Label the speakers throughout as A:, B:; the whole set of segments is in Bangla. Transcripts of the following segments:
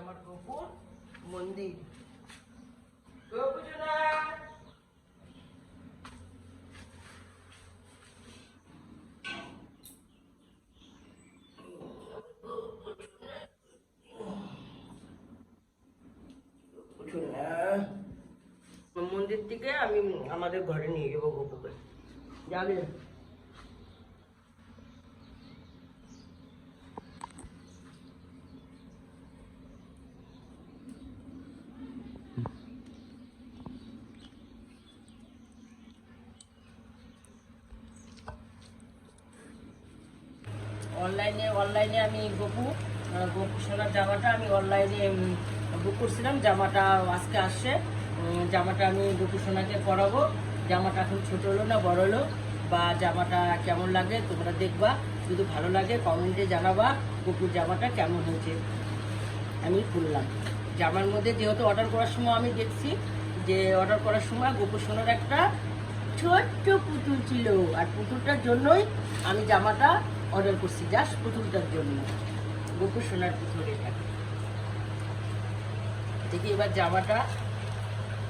A: আমার গোপুর মন্দির। গোপুজনা মন্দির থেকে আমি আমাদের ঘরে নিয়ে যাবো গোপুকে। যাবে অনলাইনে আমি গোপু সোনার জামাটা আমি অনলাইনে বুক করছিলাম। জামাটা আজকে আসছে। জামাটা আমি গোপু সোনাকে পরাবো। জামাটা এখন ছোট হলো না বড় হলো, বা জামাটা কেমন লাগে তোমরা দেখবা। যদি ভালো লাগে কমেন্টে জানাবা গোপুর জামাটা কেমন হয়েছে। আমি খুললাম জামার মধ্যে, যেহেতু অর্ডার করার সময় আমি দেখছি যে অর্ডার করার সময় গোপু সোনার একটা ছোট্ট পুতুল ছিল, আর পুতুলটার জন্যই আমি জামাটা অর্ডার করছি, জাস্ট পুতুলটার জন্য। গোপু সোনার পুতুল এটা দেখি। এবার জামাটা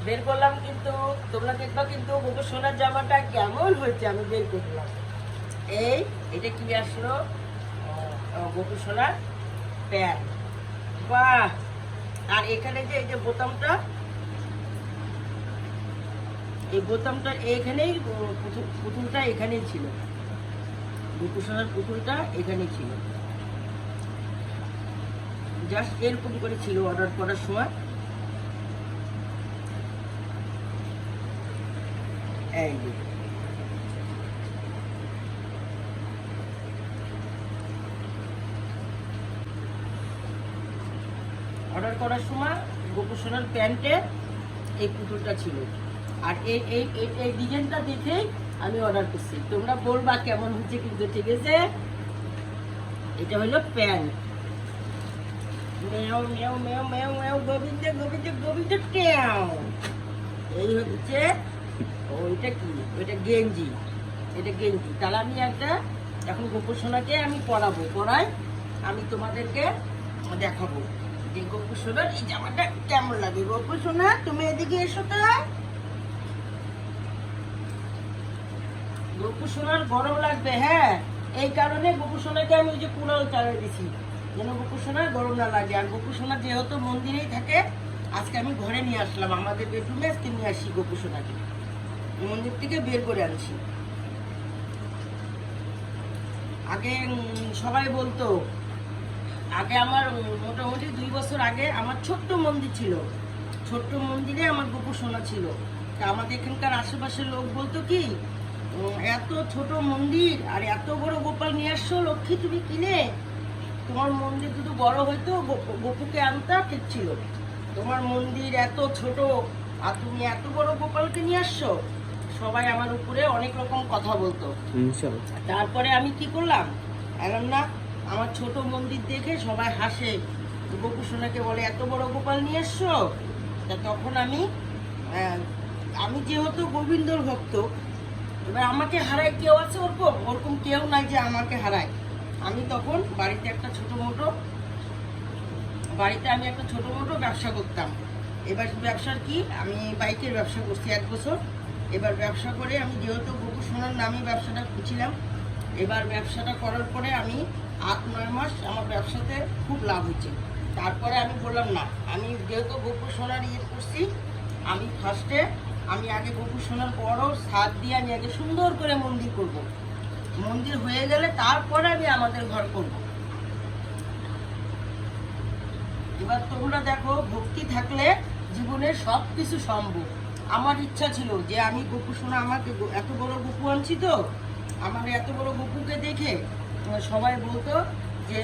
A: বের করলাম, কিন্তু তোমরা দেখবা কিন্তু গোপু সোনার জামাটা কেমন হয়েছে আমি বের করলাম। এটা কি আসলো, গোপু সোনার প্যান্ট। বাহ! আর এখানে যে এই যে বোতামটা, এই বোতামটা এখানেই, পুতুলটা এখানেই ছিল। গোপু সোনার পুতুলটা এখানেই ছিল, জাস্ট এরকম করে ছিল অর্ডার করার সময়। এই যে অর্ডার করার সময় গোপু সোনার প্যান্টে এই পুতুলটা ছিল। আর এই এই এই ডিজাইনটা দেখেই আমি অর্ডার করছি। তোমরা বলবা কেমন হচ্ছে, কিন্তু ঠিক আছে। এটা হলো প্যান্ট। মেও মেও মেও মেও মেও গোবিন্দ গোবিন্দ গোবিন্দ ট্যাও। এই হচ্ছে ওইটা কি, ওইটা গেঞ্জি। এটা গেঞ্জি। তাহলে আমি একটা এখন গোপু সোনাকে আমি পরাই আমি তোমাদেরকে দেখাবো যে গোপু সোনার এই জামাটা কেমন লাগে। গোপু সোনা তুমি এদিকে এসো তো। গোপু সোনার গরম লাগবে, হ্যাঁ, এই কারণে গোপু সোনাকে আমি ওই যে কুলাল চালিয়ে দিছি, যেন গোপু সোনার গরম না লাগে। আর গোপু সোনা যেহেতু মন্দিরেই থাকে, আজকে আমি ঘরে নিয়ে আসলাম, আমাদের বেডরুমে আজকে নিয়ে আসি গোপু সোনাকে, মন্দির থেকে বের করে আনছি। আগে সবাই বলতো, আগে আমার মোটামুটি 2 বছর আগে আমার ছোট্ট মন্দির ছিল, ছোট্ট মন্দিরে আমার গোপু সোনা ছিল। তা আমাদের এখানকার আশেপাশের লোক বলতো কি, এত ছোট মন্দির আর এত বড় গোপাল নিয়ে আসছো লক্ষ্মী তুমি কিনে, তোমার মন্দির যদি বড় হইতো গোপুকে আনতা ঠিক ছিল। তোমার মন্দির এত ছোট আর তুমি এত বড় গোপালকে নিয়ে আসছো। সবাই আমার উপরে অনেক রকম কথা বলতো। তারপরে আমি কি করলাম, এখন না আমার ছোট মন্দির দেখে সবাই হাসে, গোপু সোনাকে বলে এত বড় গোপাল নিয়ে এসছো। তা তখন আমি যেহেতু গোবিন্দর ভক্ত, এবার আমাকে হারায় কেউ আছে ওরকম, ওরকম কেউ নাই যে আমাকে হারায়। আমি তখন বাড়িতে আমি একটা ছোট মোটো ব্যবসা করতাম। এবার ব্যবসার কি, আমি বাইকের ব্যবসা করছি 1 বছর। এবার ব্যবসা করে আমি যেহেতু গোপু সোনার নামে ব্যবসাটা খুঁজছিলাম, এবার ব্যবসাটা করার পরে আমি 8-9 মাস আমার ব্যবসাতে খুব লাভ হচ্ছে। তারপরে আমি বললাম না, আমি যেহেতু গোপু সোনার করছি, আমি ফার্স্টে আমি আগে গোপু সোনার বড় ছাদ দিয়ে আমি আগে সুন্দর করে মন্দির করব। মন্দির হয়ে গেলে তারপরে আমি আমাদের ঘর করব। এবার তোমরা দেখো, ভক্তি থাকলে জীবনের সব কিছু সম্ভব। আমার ইচ্ছা ছিল যে আমি গোপু সোনা, আমাকে এত বড় গোপু আনছি, তো আমার এত বড় গোপুকে দেখে সবাই বলতো যে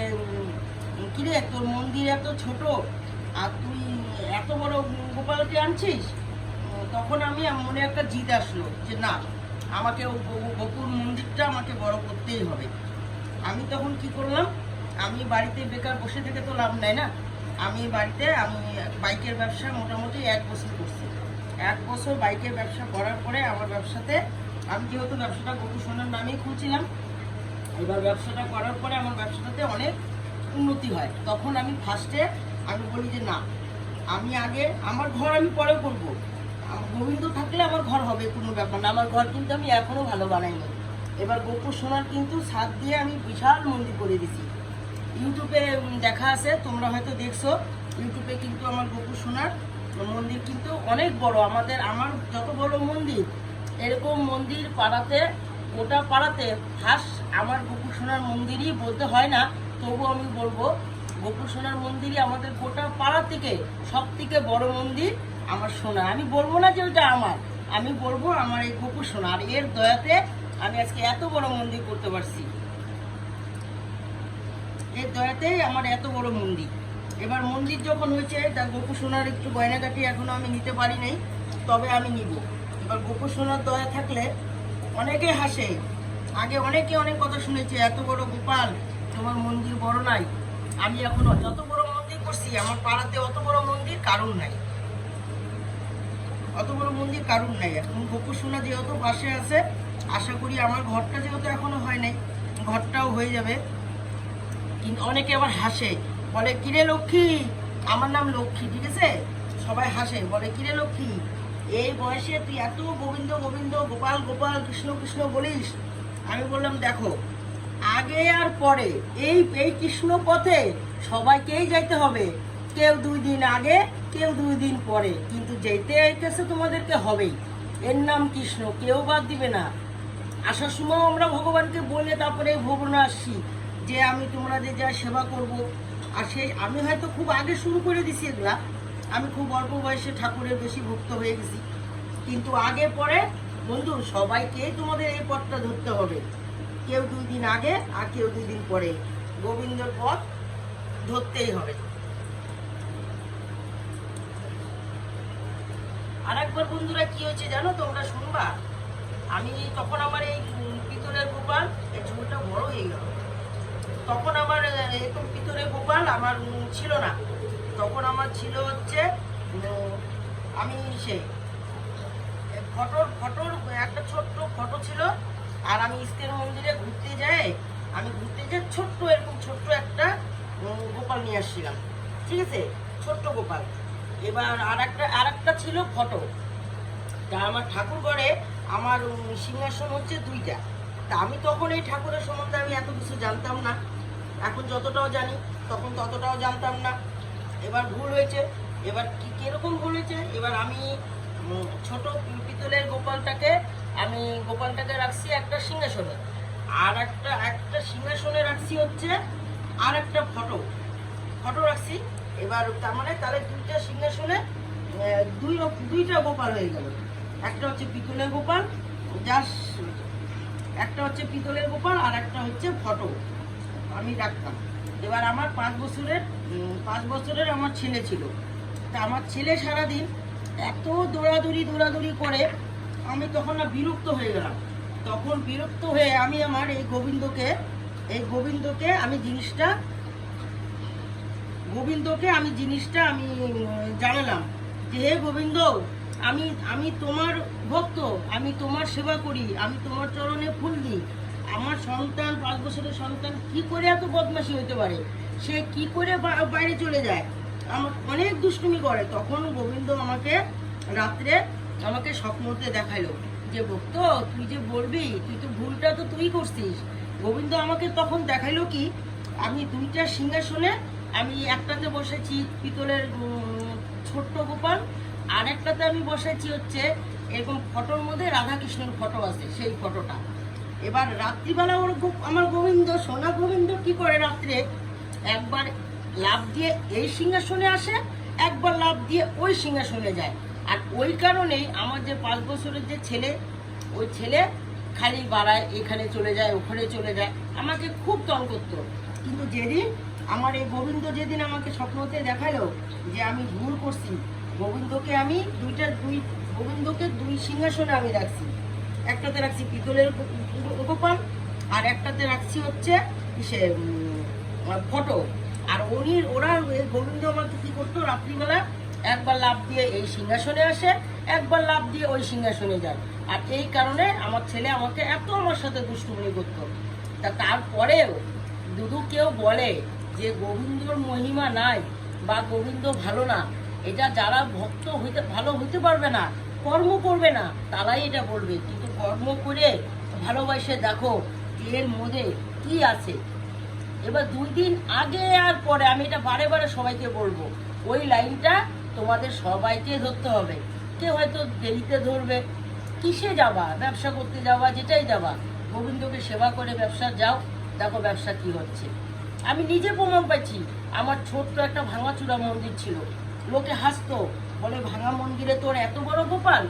A: কিরে তোর মন্দির এত ছোট আর তুই এত বড় গোপালকে আনছিস। তখন আমি মনে একটা জিদ আসলো যে না, আমাকে গোপুর মন্দিরটা আমাকে বড় করতেই হবে। আমি তখন কি করলাম, আমি বাড়িতে বেকার বসে থেকে তো লাভ নেয় না। আমি বাইকের ব্যবসা মোটামুটি 1 বছর করছি। 1 বছর বাইকের ব্যবসা করার পরে আমার ব্যবসাতে, আমি যেহেতু ব্যবসাটা গোপু সোনার নামেই খুলছিলাম, এবার ব্যবসাটা করার পরে আমার ব্যবসাটাতে অনেক উন্নতি হয়। তখন আমি ফার্স্টে আমি বলি যে না, আমি আগে আমার ঘর আমি পরে করবো, গোবিন্দ থাকলে আমার ঘর হবে, কোনো ব্যাপার না। আমার ঘর কিন্তু আমি এখনো ভালো বানাইনি। এবার গোপু সোনার কিন্তু ছাদ দিয়ে আমি বিশাল মন্দির করে দিছি। ইউটিউবে দেখা আছে, তোমরা হয়তো দেখছো, ইউটিউবে কিন্তু আমার গোপু সোনার মন্দির কিন্তু অনেক বড়। আমার যত বড় মন্দির, এরকম মন্দির পাড়াতে, গোটা পাড়াতে ফার্স্ট আমার গোপু সোনার মন্দিরই বলতে হয় না, তবু আমি বলবো গোপু সোনার মন্দিরই আমাদের গোটা পাড়া থেকে সব থেকে বড় মন্দির আমার সোনা। আমি বলবো না যে ওটা আমার, আমি বলবো আমার এই গোপু সোনা। আর এর দয়াতে আমি আজকে এত বড় মন্দির করতে পারছি, এর দয়াতেই আমার এত বড় মন্দির। এবার মন্দির যখন হয়েছে, তা গোপু সোনার একটু গয়নাগাটি এখনো আমি নিতে পারি নাই, তবে আমি নিব। এবার গোপু সোনার দয়া থাকলে অনেকে হাসে, আগে অনেকে অনেক কথা শুনেছে, এত বড় গোপাল তোমার মন্দির বড় নাই। আমি এখনো যত বড় মন্দির করছি, আমার পাড়াতে অত বড় মন্দির কারণ নাই, অত বড় মন্দির কারণ নাই। এখন গোপু সোনা যেহেতু পাশে আছে, আশা করি আমার ঘরটা যেহেতু এখনো হয় নাই, ঘরটাও হয়ে যাবে। কিন্তু অনেকে আবার হাসে, বলে কিরে লক্ষ্মী, আমার নাম লক্ষ্মী, ঠিক আছে, সবাই হাসে, বলে কিরে লক্ষ্মী এই বয়সে তুই এত গোবিন্দ গোবিন্দ, গোপাল গোপাল, কৃষ্ণ কৃষ্ণ বলিস। আমি বললাম দেখো, আগে আর পরে এই এই কৃষ্ণ পথে সবাইকেই যাইতে হবে, কেউ 2 দিন আগে, কেউ 2 দিন পরে, কিন্তু যেতে আইতেছে তোমাদেরকে হবেই। এর নাম কৃষ্ণ, কেউ বাদ দিবে না। আসার সময় আমরা ভগবানকে বলে তারপরে ভবনে আসছি যে আমি তোমাদের যা সেবা করব। আর সেই আমি হয়তো খুব আগে শুরু করে দিছি এগুলা, আমি খুব অল্প বয়সে ঠাকুরের বেশি ভক্ত হয়ে গেছি, কিন্তু আগে পরে বন্ধু সবাইকেই তোমাদের এই পথটা ধরতে হবে, কেউ 2 দিন আগে আর কেউ 2 দিন পরে, গোবিন্দর পথ ধরতেই হবে। আর একবার বন্ধুরা কি হয়েছে জানো, তোমরা শুনবা। আমি তখন আমার এই পিতলের গোপাল, এই ঝোলটা বড় হয়ে গেল, তখন আমার এরকম পিতলের গোপাল আমার ছিল না, তখন আমার ছিল হচ্ছে আমি সেই ফটোর একটা ছোট্ট ফটো ছিল। আর আমি ইস্কের মন্দিরে ঘুরতে যাই ছোট্ট এরকম ছোট্ট একটা গোপাল নিয়ে আসছিলাম, ঠিক আছে, ছোট্ট গোপাল। এবার আর একটা ছিল ফটো। তা আমার ঠাকুর ঘরে আমার সিংহাসন হচ্ছে 2টা। তা আমি তখন এই ঠাকুরের সম্বন্ধে আমি এত কিছু জানতাম না, এখন যতটাও জানি তখন ততটাও জানতাম না। এবার ভুল হয়েছে, এবার কিরকম ভুল হয়েছে, এবার আমি ছোট পিতলের গোপালটাকে রাখছি একটা সিংহাসনে, আর একটা সিংহাসনে রাখছি হচ্ছে আর একটা ফটো রাখছি। এবার তার মানে তাহলে 2টা সিংহাসনে দুইটা গোপাল হয়ে গেল। একটা হচ্ছে পিতলের গোপাল, একটা হচ্ছে পিতলের গোপাল আর একটা হচ্ছে ফটো আমি রাখতাম। এবার আমার 5 বছরের আমার ছেলে ছিল। তা আমার ছেলে সারাদিন এত দৌড়াদৌড়ি করে, আমি তখন না বিরক্ত হয়ে গেলাম। তখন বিরক্ত হয়ে আমি আমার এই গোবিন্দকে আমি জিনিসটা আমি জানালাম যে হে গোবিন্দ, আমি তোমার ভক্ত, আমি তোমার সেবা করি, আমি তোমার চরণে ফুল দিই। আমার সন্তান 5 বছরের সন্তান কি করে এত বদমাশি হইতে পারে, সে কি করে বাইরে চলে যায়, আমার অনেক দুষ্টুমি করে। তখন গোবিন্দ রাত্রে আমাকে স্বপ্নতে দেখাইলো যে ভক্ত তুই যে বলবি, তুই তো ভুলটা তো তুই করছিস। গোবিন্দ আমাকে তখন দেখাইলো কি, আমি 2টা সিংহাসনে, আমি একটাতে বসেছি পিতলের ছোট্ট গোপাল, আর একটাতে আমি বসেছি হচ্ছে এরকম ফটোর মধ্যে রাধাকৃষ্ণের ফটো আছে, সেই ফটোটা। এবার রাত্রিবেলা আমার সোনা গোবিন্দ কি করে, রাত্রে একবার লাফ দিয়ে এই সিংহাসনে আসে, একবার লাফ দিয়ে ওই সিংহাসনে যায়। আর ওই কারণেই আমার যে 5 বছরের যে ছেলে, ওই ছেলে খালি বাড়ায়, এখানে চলে যায় ওখানে চলে যায়, আমাকে খুব তং করতো। কিন্তু যেদিন আমার এই গোবিন্দ যেদিন আমাকে স্বপ্নতে দেখালো যে আমি ভুল করছি, গোবিন্দকে 2 সিংহাসনে আমি রাখছি, একটাতে রাখছি পিতলের গোপাল আর একটাতে রাখছি হচ্ছে ফটো। আর ওরা গোবিন্দ আমাকে কি করতো, রাত্রিবেলা একবার লাফ দিয়ে এই সিংহাসনে আসে, একবার লাফ দিয়ে ওই সিংহাসনে যায়। আর এই কারণে আমার ছেলে আমাকে এত আমার সাথে দুষ্টুমি করতো। তারপরেও কেউ বলে যে গোবিন্দর মহিমা নাই, বা গোবিন্দ ভালো না, এটা যারা ভক্ত হইতে ভালো হইতে পারবে না, কর্ম করবে না, তারাই এটা বলবে। কিন্তু কর্ম করে ভালোবাসে দেখো এর মধ্যে কি আছে। এবার 2 দিন আগে আর পরে আমি এটা বারে বারে সবাইকে বলবো, ওই লাইনটা তোমাদের সবাইকে ধরতে হবে। কেউ হয়তো দেরিতে ধরবে, কিসে যাবা, ব্যবসা করতে যাওয়া, যেটাই যাবা, গোবিন্দকে সেবা করে ব্যবসা যাও, দেখো ব্যবসা কি হচ্ছে। আমি নিজে প্রমাণ পাইছি। আমার ছোট্ট একটা ভাঙাচুরা মন্দির ছিল, লোকে হাসতো, বলে ভাঙা মন্দিরে তোর এত বড় গোপাল।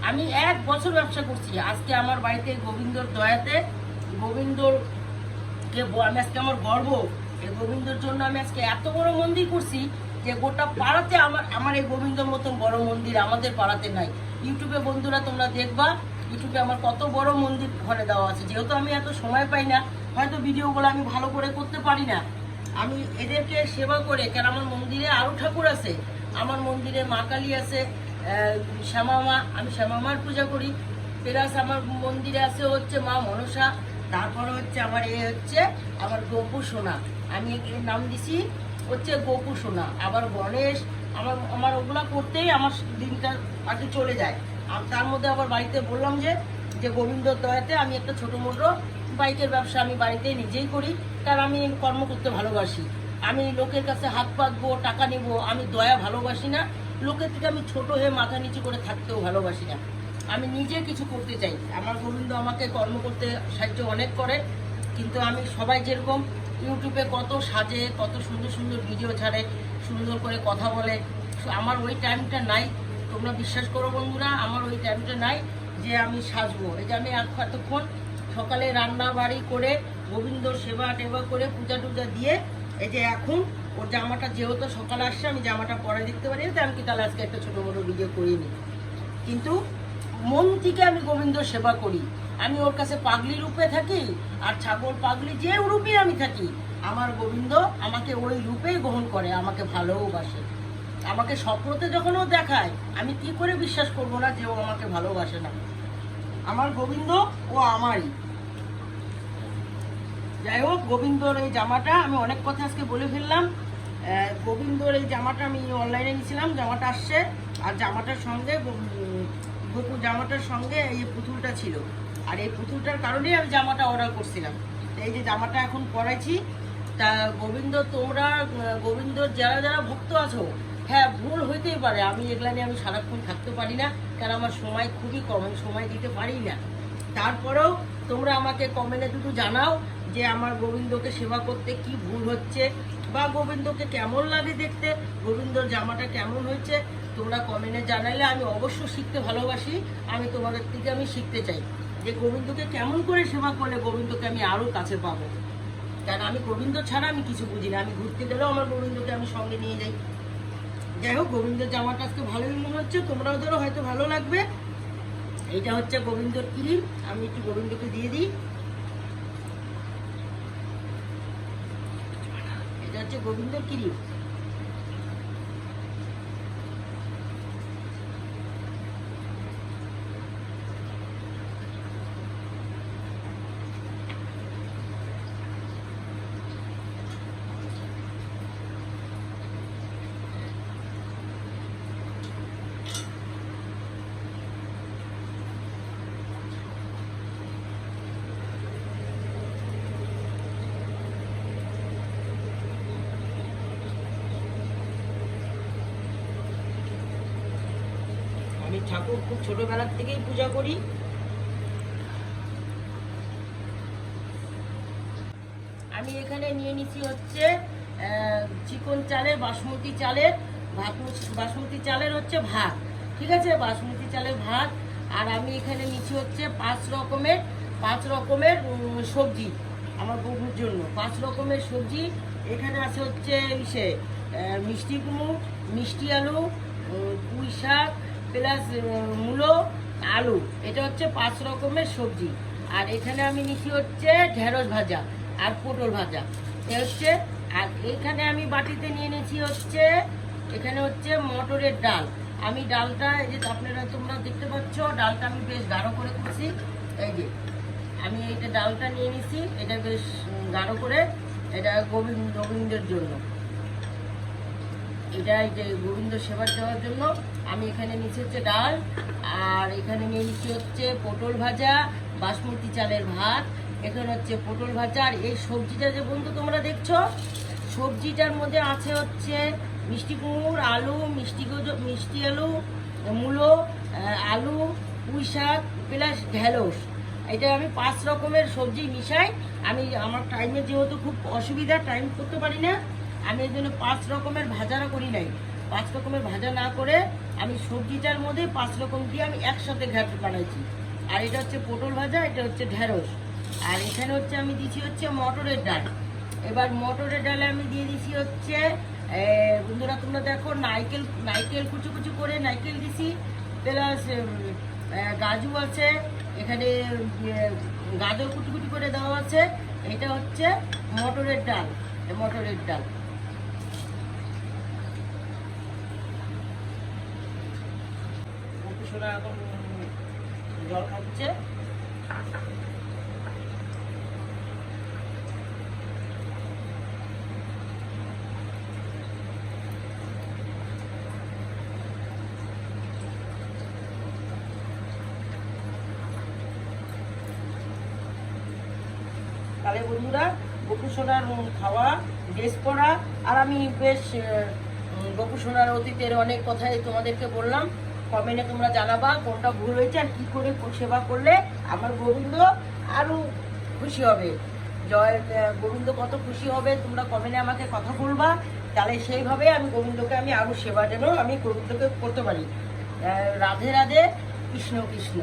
A: আমি 1 বছর ব্যবসা করছি, আজকে আমার বাড়িতে গোবিন্দর দয়াতে, গোবিন্দর আমি আজকে আমার গর্ব, এই গোবিন্দর জন্য আমি আজকে এত বড় মন্দির করছি যে গোটা পাড়াতে আমার এই গোবিন্দর মতন বড় মন্দির আমাদের পাড়াতে নাই। ইউটিউবে বন্ধুরা তোমরা দেখবা, ইউটিউবে আমার কত বড় মন্দির ঘরে দেওয়া আছে। যেহেতু আমি এত সময় পাই না, হয়তো ভিডিওগুলো আমি ভালো করে করতে পারি না, আমি এদেরকে সেবা করে, কেন আমার মন্দিরে আরও ঠাকুর আছে, আমার মন্দিরে মা কালী আছে, শ্যামা মা, আমি শ্যামা মার পূজা করি, প্লাস আমার মন্দিরে আছে হচ্ছে মা মনসা, তারপরে হচ্ছে আমার হচ্ছে আমার গোপু সোনা, আমি এর নাম দিছি হচ্ছে গোপু সোনা। আবার গণেশ, আমার ওগুলা করতেই আমার দিনটা আর কি চলে যায়। আর তার মধ্যে আবার বাড়িতে বললাম যে গোবিন্দর দয়াতে আমি একটা ছোটো মোটো বাইকের ব্যবসা আমি বাড়িতে নিজেই করি, কারণ আমি কর্ম করতে ভালোবাসি। আমি লোকের কাছে হাত পাতবো, টাকা নিব, আমি দয়া ভালোবাসি না। লোকের থেকে আমি ছোট হয়ে মাথা নিচু করে থাকতেও ভালোবাসি না। আমি নিজে কিছু করতে চাই। আমার গোবিন্দ আমাকে কর্ম করতে সাহায্য অনেক করে, কিন্তু আমি সবাই যেরকম ইউটিউবে কত সাজে, কত সুন্দর সুন্দর ভিডিও ছাড়ে, সুন্দর করে কথা বলে, আমার ওই টাইমটা নাই। তোমরা বিশ্বাস করো বন্ধুরা, আমার ওই টাইমটা নাই যে আমি সাজবো। এই যে আমি এতক্ষণ সকালে রান্না বাড়ি করে গোবিন্দর সেবা টেবা করে পূজা টুজা দিয়ে, এই যে এখন ওর জামাটা যেহেতু সকালে আসছে, আমি জামাটা পরে দেখতে পারি, আমি কি তাহলে আজকে একটা ছোটো বড়ো ভিডিও করিনি। কিন্তু মন থেকে আমি গোবিন্দর সেবা করি। আমি ওর কাছে পাগলি রূপে থাকি, আর ছাগল পাগলি যে রূপে আমি থাকি, আমার গোবিন্দ আমাকে ওই রূপেই গ্রহণ করে, আমাকে ভালোবাসে। আমাকে স্বপ্নতে যখন ও দেখায়, আমি কি করে বিশ্বাস করবো না যে ও আমাকে ভালোবাসে না। আমার গোবিন্দ ও আমারই। যাই হোক, গোবিন্দর এই জামাটা আমি অনেক কথা আজকে বলে ফেললাম। গোবিন্দর এই জামাটা আমি অনলাইনে নিয়েছিলাম, জামাটা আসছে, আর জামাটার সঙ্গে গোপু জামাটার সঙ্গে এই পুতুলটা ছিল, আর এই পুতুলটার কারণেই আমি জামাটা অর্ডার করছিলাম। এই যে জামাটা এখন পরাইছি, তা গোবিন্দ তোমরা, গোবিন্দর যারা যারা ভক্ত আছো, হ্যাঁ ভুল হইতেই পারে, আমি এগুলা নিয়ে আমি সারাক্ষণ থাকতে পারি না, কারণ আমার সময় খুবই কম, আমি সময় দিতে পারি না। তারপরেও তোমরা আমাকে কমেন্টে দুটো জানাও যে আমার গোবিন্দকে সেবা করতে কি ভুল হচ্ছে, বা গোবিন্দকে কেমন লাগে দেখতে, গোবিন্দর জামাটা কেমন হয়েছে, তোমরা কমেন্টে জানাইলে আমি অবশ্য শিখতে ভালোবাসি। আমি তোমাদের থেকে আমি শিখতে চাই যে গোবিন্দকে কেমন করে সেবা করলে গোবিন্দকে আমি আরও কাছে পাবো, কারণ আমি গোবিন্দ ছাড়া আমি কিছু বুঝি না। আমি ঘুরতে গেলেও আমার গোবিন্দকে আমি সঙ্গে নিয়ে যাই। যাই হোক, গোবিন্দের জামাটা আজকে ভালোই মনে হচ্ছে, তোমরাদেরও হয়তো ভালো লাগবে। এটা হচ্ছে গোবিন্দর ক্রিম, আমি একটু গোবিন্দকে দিয়ে দিই। এটা হচ্ছে গোবিন্দর ক্রিম। আমি ঠাকুর খুব ছোটবেলার থেকেই পূজা করি। আমি এখানে নিয়ে নিচ্ছি হচ্ছে চিকন চালের, বাসমতি চালের ভাত, বাসমতি চালের হচ্ছে ভাত, ঠিক আছে, বাসমতি চালের ভাত। আর আমি এখানে নিচ্ছি হচ্ছে 5 রকমের সবজি, আমার বউর জন্য 5 রকমের সবজি। এখানে আছে হচ্ছে মিষ্টি কুমড়ো, মিষ্টি আলু, পুঁই শাক, প্লাস মূলো, আলু, এটা হচ্ছে 5 রকমের সবজি। আর এখানে আমি নিচ্ছি হচ্ছে ঢেঁড়স ভাজা আর পটল ভাজা, এ হচ্ছে। আর এখানে আমি বাটিতে নিয়ে নিয়েছি হচ্ছে, এখানে হচ্ছে মটরের ডাল। আমি ডালটা, এই যে তোমরা দেখতে পাচ্ছ, ডালটা আমি বেশ গাঢ় করে করছি। এই যে আমি এইটা ডালটা নিয়ে নিছি, এটা বেশ গাঢ় করে, এটা গোবিন্দের জন্য। এটা এই যে গোবিন্দ সেবা দেওয়ার জন্য আমি এখানে নিচে হচ্ছে ডাল, আর এখানে নিয়ে নিচ্ছি হচ্ছে পটল ভাজা, বাসমতি চালের ভাত, এখানে হচ্ছে পটল ভাজা। আর এই সবজিটা যে বন্ধু তোমরা দেখছো, সবজিটার মধ্যে আছে হচ্ছে মিষ্টি কুমড়, আলু, মিষ্টি আলু, মূলো, আলু, পুঁই শাক প্লাস ঢেঁড়স। এটা আমি 5 রকমের সবজি মিশাই। আমার টাইমের যেহেতু খুব অসুবিধা, টাইম করতে পারি না, আমি এই জন্য 5 রকমের ভাজারা করি নাই। 5 রকমের ভাজা না করে আমি সবজিটার মধ্যে 5 রকম দিয়ে আমি একসাথে ঘাট বানাইছি। আর এটা হচ্ছে পটল ভাজা, এটা হচ্ছে ঢেঁড়স, আর এখানে হচ্ছে আমি দিচ্ছি হচ্ছে মটরের ডাল। এবার মটরের ডালে আমি দিয়ে দিচ্ছি হচ্ছে বন্ধুরা তোমরা দেখো নারকেল কুচু কুচু করে নারকেল দিছি, প্লাস গাজু আছে, এখানে গাজর কুচি কুচি করে দেওয়া আছে। এটা হচ্ছে মটরের ডাল। সোনা এখন জল খাচ্ছে। তাহলে বন্ধুরা গপু সোনার খাওয়া, ড্রেস পরা, আর আমি বেশ গপু সোনার অতীতের অনেক কথাই তোমাদেরকে বললাম। কমেন্টে তোমরা জানাবা কোনটা ভুল হয়েছে আর কী করে সেবা করলে আমার গোবিন্দ আরও খুশি হবে। গোবিন্দ কত খুশি হবে তোমরা কমেন্টে আমাকে কথা বলবা, তাহলে সেইভাবে আমি গোবিন্দকে আমি আরও সেবা যেন আমি গোবিন্দকে করতে পারি। রাধে রাধে, কৃষ্ণ কৃষ্ণ।